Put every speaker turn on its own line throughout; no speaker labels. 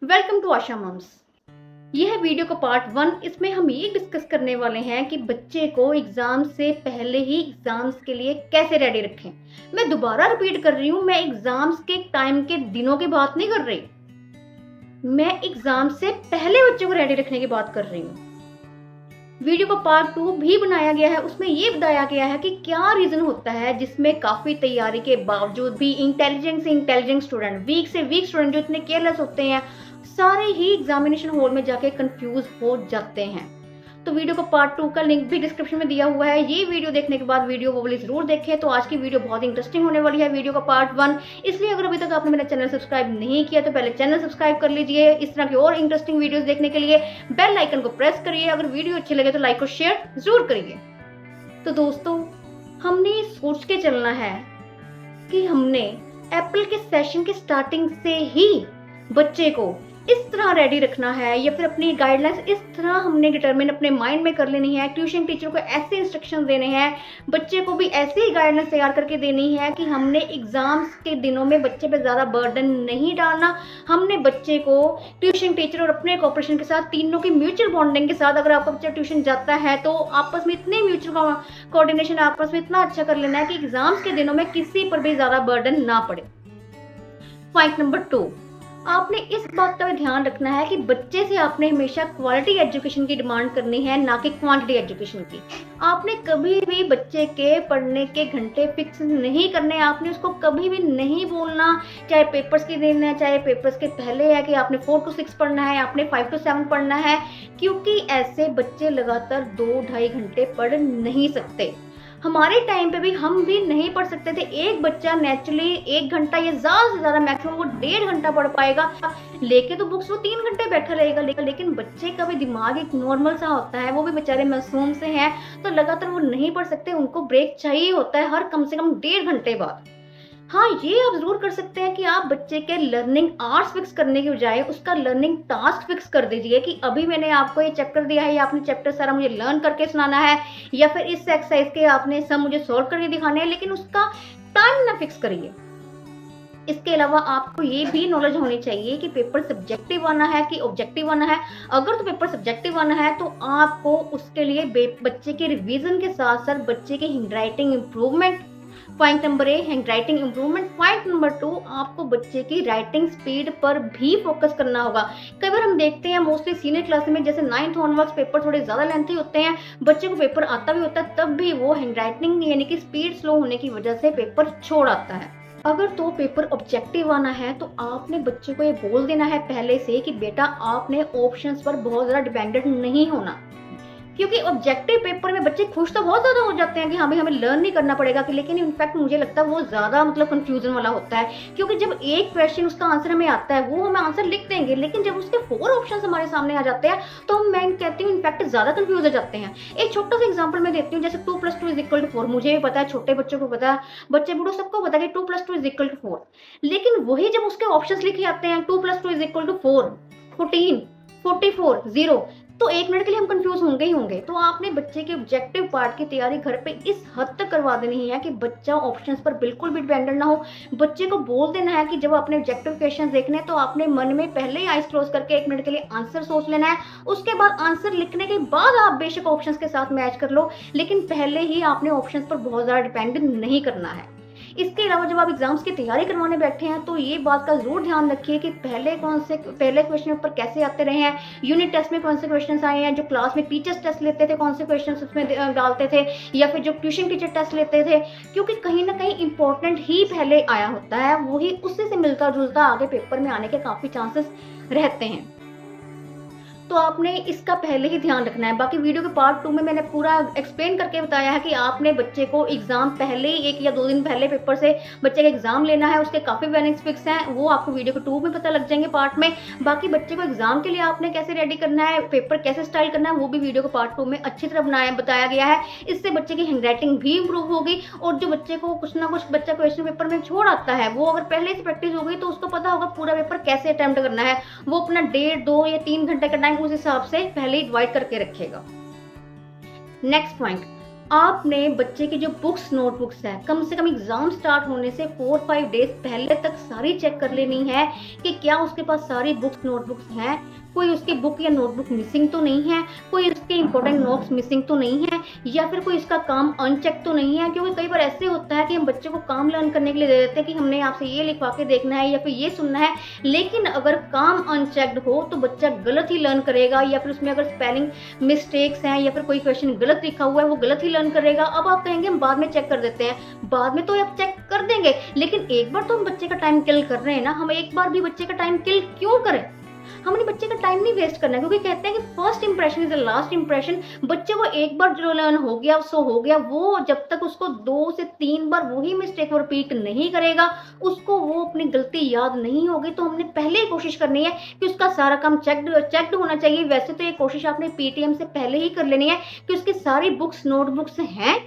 Welcome to Asha mums. यह है video का पार्ट 1। इसमें हम ये डिस्कस करने वाले हैं कि बच्चे को एग्जाम से पहले ही एग्जाम्स के लिए कैसे रेडी रखें। मैं दोबारा रिपीट कर रही हूँ, मैं एग्जाम्स के टाइम के दिनों की बात नहीं कर रही, मैं एग्जाम से पहले बच्चे को रेडी रखने की बात कर रही हूँ। वीडियो का पार्ट 2 भी बनाया गया है, उसमें ये बताया गया है कि क्या रीजन होता है जिसमें काफी तैयारी के बावजूद भी इंटेलिजेंट स्टूडेंट, वीक से वीक स्टूडेंट जो इतने केयरलेस होते हैं, सारे ही एग्जामिनेशन हॉल में जाके कंफ्यूज हो जाते हैं। तो वीडियो का पार्ट 2 का लिंक भी डिस्क्रिप्शन में दिया हुआ है। ये वीडियो देखने के बाद वीडियो वो वाली जरूर देखें। तो आज की वीडियो बहुत इंटरेस्टिंग होने वाली है, वीडियो का पार्ट 1। इसलिए अगर अभी तक आपने मेरा चैनल सब्सक्राइब नहीं किया तो पहले चैनल सब्सक्राइब कर लीजिए। इस तरह की और इंटरेस्टिंग वीडियोस देखने के लिए बेल आइकन को प्रेस करिए। अगर वीडियो अच्छी लगे तो लाइक और शेयर जरूर करिए। तो दोस्तों, हमने सोच के चलना है कि हमने अप्रैल के सेशन के स्टार्टिंग से ही बच्चे को इस तरह रेडी रखना है, या फिर अपनी गाइडलाइंस इस तरह हमने डिटरमिन अपने माइंड में कर लेनी है। ट्यूशन टीचर को ऐसे इंस्ट्रक्शन देने हैं, बच्चे को भी ऐसी ही गाइडलाइंस तैयार करके देनी है कि हमने एग्जाम्स के दिनों में बच्चे पे ज्यादा बर्डन नहीं डालना। हमने बच्चे को ट्यूशन टीचर और अपने कोऑपरेशन के साथ, तीनों की म्यूचुअल बॉन्डिंग के साथ, अगर आपका बच्चा ट्यूशन जाता है तो आपस में इतने म्यूचुअल कोऑर्डिनेशन आपस में इतना अच्छा कर लेना है कि एग्जाम्स के दिनों में किसी पर भी ज्यादा बर्डन ना पड़े। पॉइंट नंबर 2, आपने इस बात का भी ध्यान रखना है कि बच्चे से आपने हमेशा क्वालिटी एजुकेशन की डिमांड करनी है, ना कि क्वांटिटी एजुकेशन की। आपने कभी भी बच्चे के पढ़ने के घंटे फिक्स नहीं करने। आपने उसको कभी भी नहीं बोलना, चाहे पेपर्स के दिन है, चाहे पेपर्स के पहले है, कि आपने 4 to 6 पढ़ना है, आपने 5 to 7 पढ़ना है, क्योंकि ऐसे बच्चे लगातार 2-2.5 घंटे पढ़ नहीं सकते। हमारे टाइम पे भी हम भी नहीं पढ़ सकते थे। एक बच्चा नेचुरली 1 घंटा या ज्यादा से ज्यादा मैक्सिमम वो 1.5 घंटा पढ़ पाएगा। लेके तो बुक्स वो 3 घंटे बैठा रहेगा, लेकिन बच्चे का भी दिमाग एक नॉर्मल सा होता है, वो भी बेचारे मासूम से हैं, तो लगातार वो नहीं पढ़ सकते। उनको ब्रेक चाहिए होता है हर कम से कम 1.5 घंटे बाद। हाँ, ये आप जरूर कर सकते हैं कि आप बच्चे के लर्निंग आवर्स फिक्स करने के बजाय उसका लर्निंग टास्क फिक्स कर दीजिए कि अभी मैंने आपको ये चैप्टर दिया है, या आपने चैप्टर सारा मुझे लर्न करके सुनाना है, या फिर इस एक्सरसाइज के आपने सब मुझे सॉल्व करके दिखाने हैं, लेकिन उसका टाइम ना फिक्स करिए। इसके अलावा आपको ये भी नॉलेज होनी चाहिए कि पेपर सब्जेक्टिव आना है कि ऑब्जेक्टिव आना है। अगर तो पेपर सब्जेक्टिव आना है तो आपको उसके लिए बच्चे के रिवीजन के साथ साथ बच्चे के handwriting improvement, point number 1 hand writing improvement. Point number 2, आपको बच्चे की राइटिंग स्पीड पर भी फोकस करना होगा। कई बार हम देखते हैं मोस्टली सीनियर क्लास में, जैसे 9th ऑनवर्ड्स पेपर थोड़े ज्यादा लेंथी होते हैं, बच्चे को पेपर आता भी होता है, तब भी वो हैंड राइटिंग यानी कि स्पीड स्लो होने की वजह से पेपर छोड़ आता है। अगर तो पेपर ऑब्जेक्टिव आना है तो आपने बच्चे को ये बोल देना है पहले से कि बेटा आपने ऑप्शंस पर बहुत ज्यादा डिपेंडेंट नहीं होना, क्योंकि ऑब्जेक्टिव पेपर में बच्चे खुश तो बहुत ज्यादा हो जाते हैं कि हाँ भाई हमें लर्न नहीं करना पड़ेगा, कि लेकिन इनफैक्ट मुझे लगता है वो ज्यादा कंफ्यूजन वाला होता है। क्योंकि जब एक क्वेश्चन उसका आंसर हमें आता है, वो हमें आंसर लिख देंगे, लेकिन जब उसके 4 ऑप्शंस हमारे सामने आ जाते हैं तो मैं कहती हूँ इनफैक्ट ज्यादा कंफ्यूज हो जाते हैं। एक छोटा सा एग्जाम्पल मैं देती हूँ, जैसे 2 + 2 = 4। मुझे भी पता है, छोटे बच्चों को पता है, बच्चे बूढ़ों सबको पता है कि 2 + 2 = 4, लेकिन वही जब उसके ऑप्शन लिखे आते हैं 2 + 2 = 4, 14, 44, 0, तो 1 मिनट के लिए हम कंफ्यूज होंगे ही होंगे। तो आपने बच्चे के ऑब्जेक्टिव पार्ट की तैयारी घर पे इस हद तक करवा देनी है कि बच्चा ऑप्शंस पर बिल्कुल भी डिपेंडेंट ना हो। बच्चे को बोल देना है कि जब आपने ऑब्जेक्टिव क्वेश्चन देखने हैं तो आपने मन में पहले ही आइज क्लोज करके 1 मिनट के लिए आंसर सोच लेना है। उसके बाद आंसर लिखने के बाद आप बेशक ऑप्शंस के साथ मैच कर लो, लेकिन पहले ही आपने ऑप्शंस पर बहुत ज्यादा डिपेंडेंट नहीं करना है। इसके अलावा जब आप एग्जाम्स की तैयारी करवाने बैठे हैं तो ये बात का जरूर ध्यान रखिए कि पहले क्वेश्चन पेपर कैसे आते रहे हैं, यूनिट टेस्ट में कौन से क्वेश्चन आए हैं, जो क्लास में टीचर्स टेस्ट लेते थे कौन से क्वेश्चन उसमें डालते थे, या फिर जो ट्यूशन टीचर टेस्ट लेते थे, क्योंकि कहीं ना कहीं इंपॉर्टेंट ही पहले आया होता है, वही उससे से मिलता जुलता आगे पेपर में आने के काफी चांसेस रहते हैं। तो आपने इसका पहले ही ध्यान रखना है। बाकी वीडियो के पार्ट 2 में मैंने पूरा एक्सप्लेन करके बताया है कि आपने बच्चे को एग्जाम पहले ही 1 या 2 दिन पहले पेपर से बच्चे का एग्जाम लेना है। उसके काफी बेनिफिट्स हैं, वो आपको वीडियो के 2 में पता लग जाएंगे पार्ट में। बाकी बच्चे को एग्जाम के लिए आपने कैसे रेडी करना है, पेपर कैसे स्टाइल करना है, वो भी वीडियो के पार्ट 2 में अच्छी तरह बताया गया है। इससे बच्चे की हैंड राइटिंग भी इंप्रूव होगी, और जो बच्चे को कुछ ना कुछ बच्चा क्वेश्चन पेपर में छोड़ आता है, वो अगर पहले से प्रैक्टिस हो गई तो उसको पता होगा पूरा पेपर कैसे अटेम्प्ट करना है। वो अपना 1.5, 2 या 3 घंटे का टाइम उस हिसाब से पहले ही डिवाइड करके रखेगा। नेक्स्ट पॉइंट, आपने बच्चे की जो बुक्स नोटबुक्स है कम से कम एग्जाम स्टार्ट होने से 4-5 डेज पहले तक सारी चेक कर लेनी है कि क्या उसके पास सारी बुक्स नोटबुक्स हैं, कोई उसकी बुक या नोटबुक मिसिंग तो नहीं है, कोई उसके इंपॉर्टेंट नोट्स मिसिंग तो नहीं है, या फिर कोई उसका काम अनचेक तो नहीं है। क्योंकि कई बार ऐसे होता है कि हम बच्चे को काम लर्न करने के लिए दे देते हैं कि हमने आपसे ये लिखवा के देखना है या फिर ये सुनना है, लेकिन अगर काम अनचेक्ड हो तो बच्चा गलत ही लर्न करेगा, या फिर उसमें अगर स्पेलिंग मिस्टेक्स हैं या फिर कोई क्वेश्चन गलत लिखा हुआ है वो गलत ही लर्न करेगा। अब आप कहेंगे हम बाद में चेक कर देते हैं, बाद में तो आप चेक कर देंगे, लेकिन एक बार तो हम बच्चे का टाइम किल कर रहे हैं ना, हम एक बार भी बच्चे का टाइम किल क्यों करें? हमने बच्चे का टाइम नहीं वेस्ट करना, क्योंकि कहते हैं कि first impression is the last impression. बच्चे को एक बार जो लर्न हो गया सो हो गया, वो जब तक उसको 2 से 3 बार वही मिस्टेक को रिपीट नहीं करेगा, उसको वो अपनी गलती याद नहीं होगी। तो हमने पहले ही कोशिश करनी है कि उसका सारा काम चेक्ड होना चाहिए। वैसे तो ये कोशिश आपने पीटीएम से पहले ही कर लेनी है कि उसकी सारी बुक्स नोटबुक्स हैं।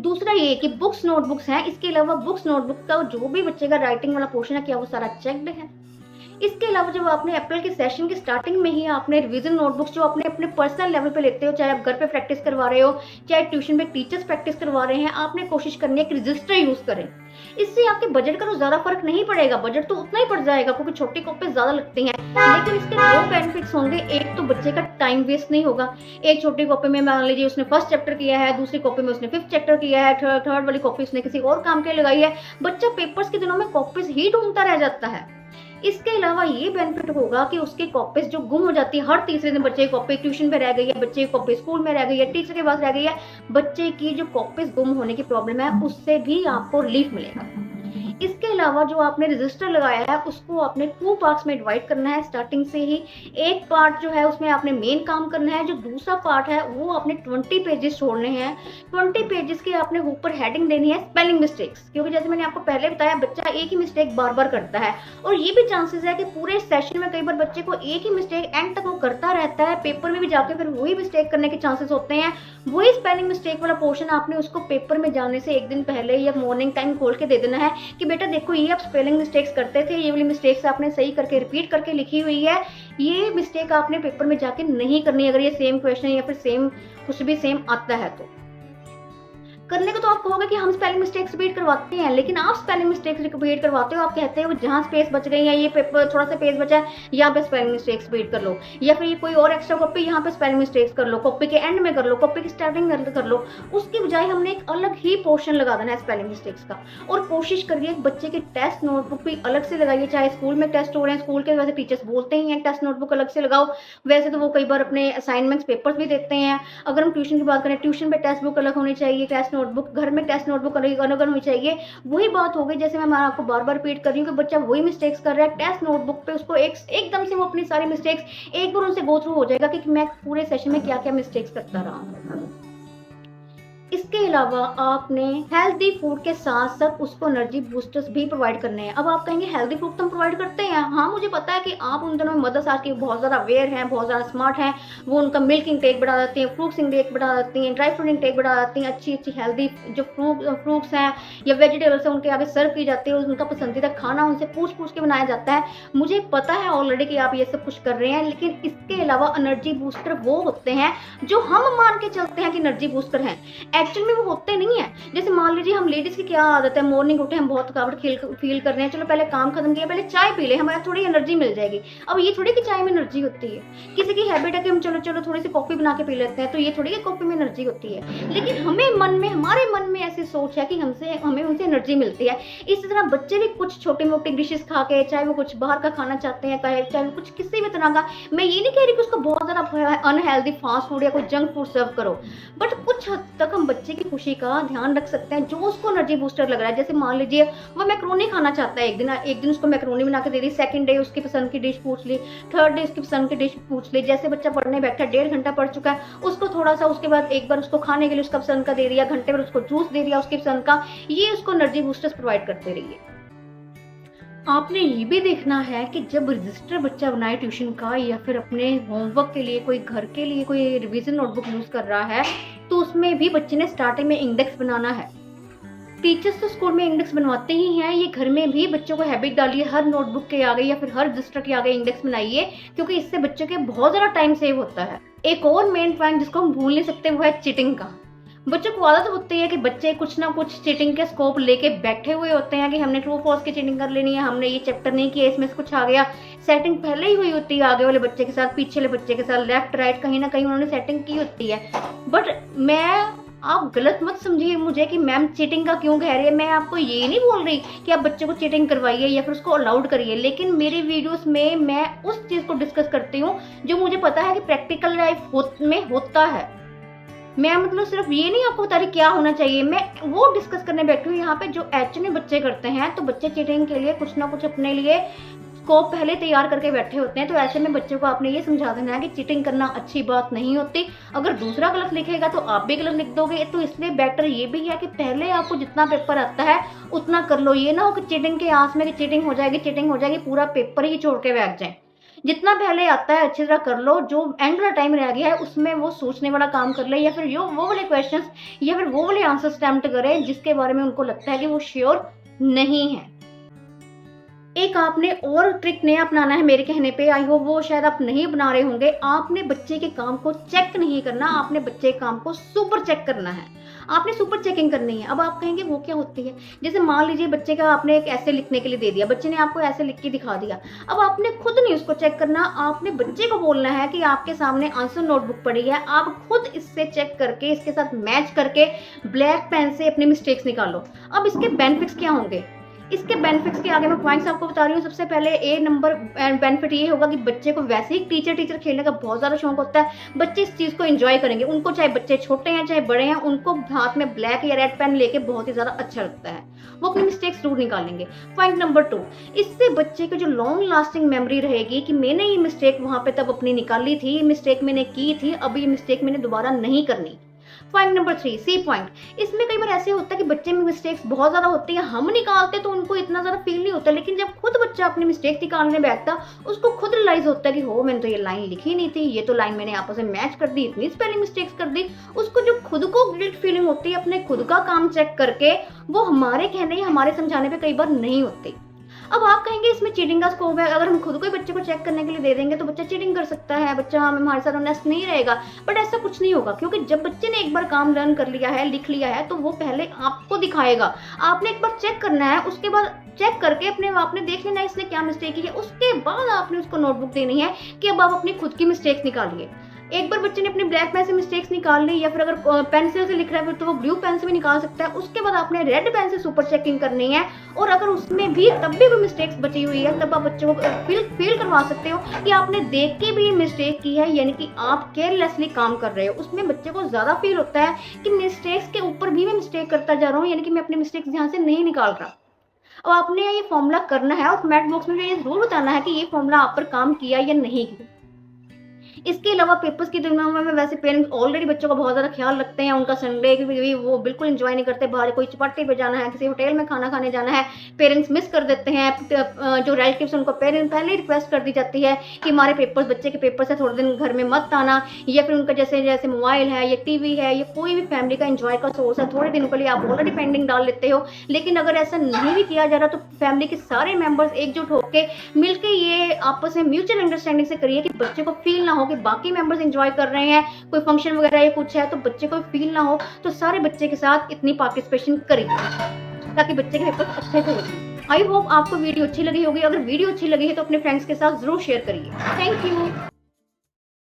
दूसरा ये कि बुक्स नोटबुक्स हैं, इसके अलावा बुक्स नोटबुक का जो भी बच्चे का राइटिंग वाला पोर्शन है क्या वो सारा चेक्ड है। इसके अलावा जब आपने अप्रैल के सेशन की स्टार्टिंग में ही आपने रिवीजन नोटबुक्स जो आपने अपने पर्सनल लेवल पे लेते हो, चाहे आप घर पे प्रैक्टिस करवा रहे हो, चाहे ट्यूशन में टीचर्स प्रैक्टिस करवा रहे हैं, आपने कोशिश करनी है कि रजिस्टर यूज करें। इससे आपके बजट का तो ज्यादा फर्क नहीं पड़ेगा, बजट तो उतना ही पड़ जाएगा क्योंकि छोटी कॉपी ज्यादा लगती हैं, लेकिन इसके 2 बेनिफिट्स होंगे। एक तो बच्चे का टाइम वेस्ट नहीं होगा। एक छोटी कॉपी में मान लीजिए उसने फर्स्ट चैप्टर किया है, दूसरी कॉपी में उसने 5th चैप्टर किया है, थर्ड वाली कॉपी उसने किसी और काम के लिए लगाई है, बच्चा पेपर्स के दिनों में कॉपीज ही ढूंढता रह जाता है। इसके अलावा ये बेनिफिट होगा कि उसकी कॉपीज जो गुम हो जाती है, हर तीसरे दिन बच्चे की कॉपी ट्यूशन पे रह गई है, बच्चे की कॉपी स्कूल में रह गई है, टीचर के पास रह गई है, बच्चे की जो कॉपीज गुम होने की प्रॉब्लम है उससे भी आपको रिलीफ मिलेगा। इसके अलावा जो आपने रजिस्टर लगाया है उसको आपने 2 पार्ट्स में डिवाइड करना है स्टार्टिंग से ही। एक पार्ट जो है उसमें आपने मेन काम करना है, जो दूसरा पार्ट है वो आपने 20 पेजेस छोड़ने हैं। 20 पेजेस के आपने ऊपर हेडिंग देनी है स्पेलिंग मिस्टेक्स, क्योंकि जैसे मैंने आपको पहले बताया बच्चा एक ही मिस्टेक बार बार करता है, और ये भी चांसेस है कि पूरे सेशन में कई बार बच्चे को एक ही मिस्टेक एंड तक वो करता रहता है, पेपर में भी जाके फिर वही मिस्टेक करने के चांसेस होते हैं। वही स्पेलिंग मिस्टेक वाला पोर्शन आपने उसको पेपर में जाने से एक दिन पहले या मॉर्निंग टाइम खोल के दे देना है कि बेटा देखो ये आप स्पेलिंग मिस्टेक्स करते थे, ये वाली मिस्टेक्स आपने सही करके रिपीट करके लिखी हुई है, ये मिस्टेक आपने पेपर में जाके नहीं करनी अगर ये सेम क्वेश्चन या फिर सेम कुछ भी सेम आता है तो। करने को तो आप कहोगे कि हम स्पेलिंग मिस्टेक्स रिपीट करवाते हैं, लेकिन आप स्पेलिंग मिस्टेक्स रिपीट करवाते हो, आप कहते हो जहां स्पेस बच गई है, ये पेपर थोड़ा सा पेज बचा है यहाँ पे स्पेलिंग मिस्टेक्स रिपीट कर लो, या फिर ये कोई और एक्स्ट्रा कॉपी यहाँ पे स्पेलिंग मिस्टेक्स कर लो, कॉपी के एंड में कर लो, कॉपी की स्टार्टिंग कर लो। उसकी बजाय हमने एक अलग ही पोर्शन लगा देना है स्पेलिंग मिस्टेक्स का। और कोशिश करिए बच्चे की टेस्ट नोटबुक भी अलग से लगाइए, चाहे स्कूल में टेस्ट हो रहे हैं, स्कूल के वैसे टीचर्स बोलते ही हैं टेस्ट नोटबुक अलग से लगाओ, वैसे तो वो कई बार अपने असाइनमेंट्स पेपर्स भी देते हैं। अगर हम ट्यूशन की बात करें, ट्यूशन पे टेस्ट बुक अलग होनी चाहिए, टेस्ट नोटबुक, घर में नोटबुक अलग होनी चाहिए। वही बात हो गई, जैसे मैं आपको बार बार रिपीट कर रही हूँ कि बच्चा वही मिस्टेक्स कर रहा है, टेस्ट नोटबुक पे उसको एकदम से वो अपनी सारी मिस्टेक्स एक बार उनसे गो थ्रू हो जाएगा कि मैं पूरे सेशन में क्या क्या मिस्टेक्स करता रहा हूँ। इसके अलावा आपने हेल्दी फूड के साथ साथ उसको एनर्जी बूस्टर्स भी प्रोवाइड करने हैं। अब आप कहेंगे हेल्दी फूड तो हम प्रोवाइड करते हैं, हाँ मुझे पता है कि आप उन दिनों में मदर्स आज की बहुत ज़्यादा अवेयर हैं, बहुत ज़्यादा स्मार्ट हैं, वो उनका मिल्क इंटेक बढ़ा देती हैं, फ्रूट्स इंटेक बढ़ा देती हैं, ड्राई फ्रूट इंटेक बढ़ा देती हैं, अच्छी अच्छी हेल्दी जो फ्रूट्स हैं या वेजिटेबल्स हैं उनके आगे सर्व की जाती है, उनका पसंदीदा खाना उनसे पूछ पूछ के बनाया जाता है। मुझे पता है ऑलरेडी कि आप ये सब कुछ कर रहे हैं, लेकिन इसके अलावा एनर्जी बूस्टर वो होते हैं जो हम मान के चलते हैं कि एनर्जी बूस्टर हैं, एक्चुअल में वो होते नहीं है। जैसे मान लीजिए हम लेडीज की क्या आदत है, मॉर्निंग उठे हम बहुत थकावट फील कर रहे हैं, चलो पहले काम खत्म किया, पहले चाय पी ले, हमारा थोड़ी एनर्जी मिल जाएगी। अब ये थोड़ी कि चाय में एनर्जी होती है, किसी की हैबिट है कि हम चलो चलो थोड़ी सी कॉफी बना के पी लेते हैं, तो ये थोड़ी कि कॉफी में एनर्जी होती है। लेकिन हमारे मन में ऐसी सोच है कि हमें उनसे एनर्जी मिलती है। इसी तरह बच्चे भी कुछ छोटी मोटी डिशेस खा के, चाहे वो कुछ बाहर का खाना चाहते हैं, चाहे वो कुछ किसी भी तरह का, मैं ये नहीं कह रही कि उसको बहुत ज्यादा अनहेल्दी फास्ट फूड या कोई जंक फूड सर्व करो, बट कुछ हद तक हम बच्चे की खुशी का ध्यान रख सकते हैं जो उसको एनर्जी बूस्टर लग रहा है। जैसे मान लीजिए वो मैक्रोनी खाना चाहता है, एक दिन उसको मैक्रोनी बना के दे दी, सेकंड डे उसकी पसंद की डिश पूछ ली, थर्ड डे उसकी पसंद की डिश पूछ ली। जैसे बच्चा पढ़ने बैठा 1.5 घंटा पढ़ चुका है, उसको थोड़ा सा उसके बाद एक बार उसको खाने के लिए उसका पसंद का दे दिया, घंटे पर उसको जूस दे दिया उसकी पसंद का, ये उसको एनर्जी बूस्टर्स प्रोवाइड करते रहिए। आपने ये भी देखना है कि जब रजिस्टर बच्चा बनाए ट्यूशन का या फिर अपने होमवर्क के लिए, कोई घर के लिए कोई रिवीजन नोटबुक यूज कर रहा है, तो उसमें भी बच्चे ने स्टार्टिंग में इंडेक्स बनाना है। टीचर्स तो स्कूल में इंडेक्स बनवाते ही हैं, ये घर में भी बच्चों को हैबिट डालिए, हर नोटबुक के आगे या फिर हर रजिस्टर के आगे इंडेक्स बनाइए, क्योंकि इससे बच्चों के बहुत ज़्यादा टाइम सेव होता है। एक और मेन पॉइंट जिसको हम भूल नहीं सकते वो है चीटिंग का। बच्चों को आदत होती है कि बच्चे कुछ ना कुछ चीटिंग के स्कोप लेके बैठे हुए होते हैं कि हमने ट्रू फॉल्स की चीटिंग कर लेनी है, हमने ये चैप्टर नहीं किया, इसमें से कुछ आ गया। सेटिंग पहले ही हुई होती है आगे वाले बच्चे के साथ, पीछे वाले बच्चे के साथ, लेफ्ट राइट कहीं ना कहीं उन्होंने सेटिंग की होती है। बट आप गलत मत समझिए मुझे कि मैम चीटिंग का क्यों कह रही है। मैं आपको ये नहीं बोल रही कि आप बच्चे को चीटिंग करवाइए या फिर उसको अलाउड करिए, लेकिन मेरी वीडियोस में मैं उस चीज को डिस्कस करती हूँ जो मुझे पता है कि प्रैक्टिकल लाइफ में होता है। मैं मतलब सिर्फ ये नहीं आपको बता रही क्या होना चाहिए, मैं वो डिस्कस करने बैठी हूँ यहाँ पे जो एक्चुअली बच्चे करते हैं। तो बच्चे चीटिंग के लिए कुछ ना कुछ अपने लिए स्कोप पहले तैयार करके बैठे होते हैं। तो ऐसे में बच्चों को आपने ये समझा देना है कि चीटिंग करना अच्छी बात नहीं होती। अगर दूसरा गलत लिखेगा तो आप भी गलत लिख दोगे, तो इसलिए बेटर ये भी है कि पहले आपको जितना पेपर आता है उतना कर लो। ये ना हो कि चीटिंग के आस में कि चीटिंग हो जाएगी, पूरा पेपर ही छोड़ के बैठ जाए। जितना पहले आता है अच्छी तरह कर लो, जो एंड वाला टाइम रह गया है उसमें वो सोचने वाला काम कर ले, या फिर वो वाले क्वेश्चंस या फिर वो वाले आंसर अटेम्प्ट करें जिसके बारे में उनको लगता है कि वो श्योर नहीं है। एक आपने और ट्रिक नया अपनाना है मेरे कहने पे, आई होप वो शायद आप नहीं बना रहे होंगे। आपने बच्चे के काम को चेक नहीं करना, आपने बच्चे के काम को सुपर चेक करना है। आपने सुपर चेकिंग करनी है। अब आप कहेंगे वो क्या होती है? जैसे मान लीजिए बच्चे का आपने एक ऐसे लिखने के लिए दे दिया, बच्चे ने आपको ऐसे लिख के दिखा दिया। अब आपने खुद नहीं उसको चेक करना, आपने बच्चे को बोलना है कि आपके सामने आंसर नोटबुक पड़ी है, आप खुद इससे चेक करके इसके साथ मैच करके ब्लैक पेन से अपनी मिस्टेक्स निकालो। अब इसके बेनिफिट्स क्या होंगे? इसके बेनिफिट्स के आगे मैं पॉइंट्स आपको बता रही हूँ। सबसे पहले ए नंबर बेनिफिट ये होगा कि बच्चे को वैसे ही टीचर खेलने का बहुत ज्यादा शौक होता है। बच्चे इस चीज को एंजॉय करेंगे, उनको चाहे बच्चे छोटे हैं चाहे बड़े हैं, उनको हाथ में ब्लैक या रेड पेन लेके बहुत ही ज्यादा अच्छा लगता है, वो अपनी मिस्टेक्स जरूर निकालेंगे। पॉइंट नंबर 2, इससे बच्चे की जो लॉन्ग लास्टिंग मेमोरी रहेगी कि मैंने ये मिस्टेक वहां पे तब अपनी निकाली थी, ये मिस्टेक मैंने की थी, अब ये मिस्टेक मैंने दोबारा नहीं करनी। पॉइंट नंबर 3, सी पॉइंट, इसमें कई बार ऐसे होता है कि बच्चे में मिस्टेक्स बहुत ज्यादा होती है, हम निकालते तो उनको इतना ज्यादा फील नहीं होता, लेकिन जब खुद बच्चा अपनी मिस्टेक निकालने बैठता उसको खुद रियलाइज होता है कि हो मैंने तो ये लाइन लिखी नहीं थी, ये तो लाइन मैंने आपस में मैच कर दी, इतनी स्पेलिंग मिस्टेक्स कर दी। उसको जो खुद को गिल्ट फीलिंग होती है अपने खुद का काम चेक करके, वो हमारे कहने हमारे समझाने पर कई बार नहीं होती। अब आप कहेंगे इसमें चीटिंग का स्कोप है, अगर हम खुद को ही बच्चे को चेक करने के लिए दे देंगे तो बच्चा चीटिंग कर सकता है, बच्चा हमारे साथ ऑनेस्ट नहीं रहेगा। बट ऐसा कुछ नहीं होगा, क्योंकि जब बच्चे ने एक बार काम लर्न कर लिया है, लिख लिया है, तो वो पहले आपको दिखाएगा। आपने एक बार चेक करना है, उसके बाद चेक करके अपने आपने देख लेना है इसने क्या मिस्टेक की है, उसके बाद आपने उसको नोटबुक देनी है कि अब आप अपनी खुद की मिस्टेक्स निकालिए। एक बार बच्चे ने अपनी ब्लैक पेन से मिस्टेक्स निकाल ली, या फिर अगर पेंसिल से लिख रहा है तो वो ब्लू पेन से भी निकाल सकता है। उसके बाद आपने रेड पेन से सुपर चेकिंग करनी है, और अगर उसमें भी तब भी कोई मिस्टेक्स बची हुई है तब आप बच्चे को फील करवा सकते हो कि आपने देख के भी मिस्टेक की है, यानी कि आप केयरलेसली काम कर रहे हो। उसमें बच्चे को ज्यादा फील होता है कि मिस्टेक्स के ऊपर भी मैं मिस्टेक करता जा रहा हूँ, यानी कि मैं अपनी मिस्टेक्स ध्यान से नहीं निकाल रहा। अब आपने ये फॉर्मूला करना है और कमेंट बॉक्स में ये जरूर बताना है कि ये फॉर्मूला आप पर काम किया या नहीं किया। इसके अलावा पेपर्स की दिनों में वैसे पेरेंट्स ऑलरेडी बच्चों का बहुत ज़्यादा ख्याल रखते हैं। उनका संडे भी वो बिल्कुल एंजॉय नहीं करते, बाहर कोई चपाटी पे जाना है, किसी होटल में खाना खाने जाना है, पेरेंट्स मिस कर देते हैं। जो रिलेटिव्स उनको पेरेंट्स पहले ही रिक्वेस्ट कर दी जाती है कि हमारे पेपर्स, बच्चे के पेपर से थोड़े दिन घर में मत आना, या फिर उनका जैसे मोबाइल है या टीवी है या कोई भी फैमिली का एंजॉय का सोर्स है, थोड़े दिनों के लिए आप ऑलरेडी पेंडिंग डाल लेते हो। लेकिन अगर ऐसा नहीं भी किया जा रहा तो फैमिली के सारे मेंबर्स एकजुट होकर मिलकर ये आपस में म्यूचुअल अंडरस्टैंडिंग से करिए कि बच्चे को फील ना हो कि बाकी मेंबर्स एंजॉय कर रहे हैं, कोई फंक्शन वगैरह या कुछ है तो बच्चे को फील ना हो। तो सारे बच्चे के साथ इतनी पार्टिसिपेशन करिए ताकि बच्चे के पेपर अच्छे से हो। आई होप आपको वीडियो अच्छी लगी होगी। अगर वीडियो अच्छी लगी है तो अपने फ्रेंड्स के साथ जरूर शेयर करिए। Thank you.